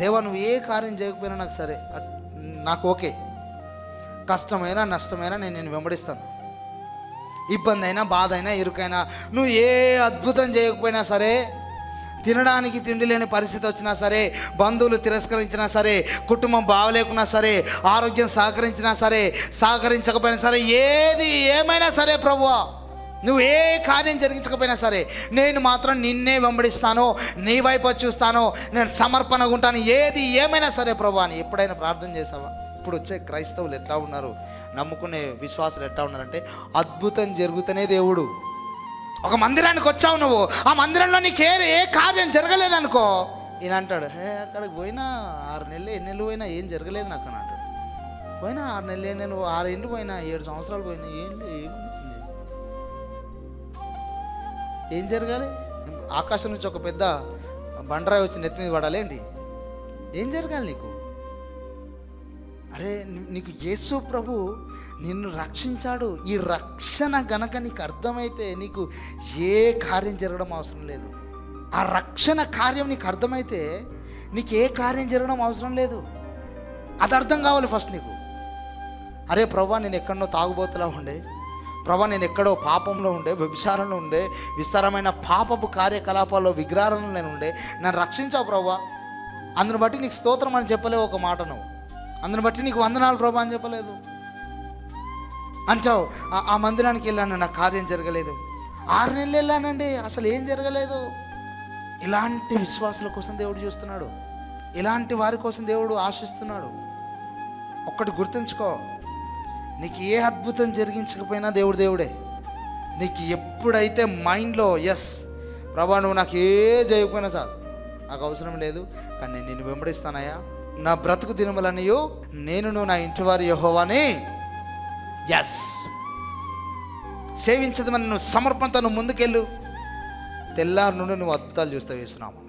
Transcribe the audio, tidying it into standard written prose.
దేవా నువ్వు ఏ కార్యం చేయకపోయినా నాకు సరే, నాకు ఓకే, కష్టమైనా నష్టమైనా నేను వెంబడిస్తాను. ఇబ్బంది అయినా బాధ అయినా ఇరుకైనా, నువ్వు ఏ అద్భుతం చేయకపోయినా సరే, తినడానికి తిండి లేని పరిస్థితి వచ్చినా సరే, బంధువులు తిరస్కరించినా సరే, కుటుంబం బాగలేకున్నా సరే, ఆరోగ్యం సహకరించకపోయినా సరే, ఏది ఏమైనా సరే ప్రభువా, నువ్వు ఏ కార్యం జరిగించకపోయినా సరే, నేను మాత్రం నిన్నే వెంబడిస్తాను, నీ వైపు చూస్తాను, నేను సమర్పణగా ఉంటాను, ఏది ఏమైనా సరే ప్రభువా అని ఎప్పుడైనా ప్రార్థన చేసావా? ఇప్పుడు వచ్చే క్రైస్తవులు ఎట్లా ఉన్నారు, నమ్ముకునే విశ్వాసులు ఎట్లా ఉన్నారంటే, అద్భుతం జరుగుతూనే దేవుడు. ఒక మందిరానికి వచ్చావు, నువ్వు ఆ మందిరంలో నీకు ఏ కార్యం జరగలేదనుకో, ఈయన అంటాడు, అక్కడికి పోయినా 6 నెలలు 8 నెలలు పోయినా ఏం జరగలేదు నాకు అని అంటాడు. పోయినా 6 నెలలు 7 నెలలు 6 ఏళ్ళు పోయినా 7 సంవత్సరాలు పోయినా ఏం జరగాలి? ఆకాశం నుంచి ఒక పెద్ద బండరాయి వచ్చి నెత్తి మీద పడాలి ఏంటి? ఏం జరగాలి నీకు? అరే నీకు యేసు ప్రభు నిన్ను రక్షించాడు. ఈ రక్షణ గనక నీకు అర్థమైతే నీకు ఏ కార్యం జరగడం అవసరం లేదు. ఆ రక్షణ కార్యం నీకు అర్థమైతే నీకు ఏ కార్యం జరగడం అవసరం లేదు. అది అర్థం కావాలి ఫస్ట్ నీకు. అరే ప్రభా నేను ఎక్కడో తాగుబోతులా ఉండే, ప్రభా నేను ఎక్కడో పాపంలో ఉండే, వ్యభిచారంలో ఉండే, విస్తారమైన పాపపు కార్యకలాపాల్లో విగ్రహాలను నేను ఉండే, నన్ను రక్షించావు ప్రభా, అందుని బట్టి నీకు స్తోత్రం అని చెప్పలేవు ఒక మాట, నువ్వు అందుని బట్టి నీకు వందనాలు ప్రభా అని చెప్పలేదు అంటావు. ఆ మందిరానికి వెళ్ళాను, నా కార్యం జరగలేదు. 6 నెలలు వెళ్ళానండి, అసలు ఏం జరగలేదు. ఇలాంటి విశ్వాసుల కోసం దేవుడు చూస్తున్నాడు, ఇలాంటి వారి కోసం దేవుడు ఆశిస్తున్నాడు. ఒక్కటి గుర్తుంచుకో, నీకు ఏ అద్భుతం జరిగించకపోయినా దేవుడే. నీకు ఎప్పుడైతే మైండ్లో ఎస్ ప్రభా నువ్వు నాకు ఏ చేయకపోయినా చాలు, నాకు అవసరం లేదు, కానీ నేను నిన్ను వెంబడిస్తానయ్యా, నా బ్రతుకు దినములనియు నేను నా ఇంటి వారి యెహోవాని ఎస్ సేవించదమని నువ్వు సమర్పణతో నువ్వు ముందుకెళ్ళు, తెల్లారి నుండి నువ్వు అద్భుతాలు చూస్తావు యేసు నామములో.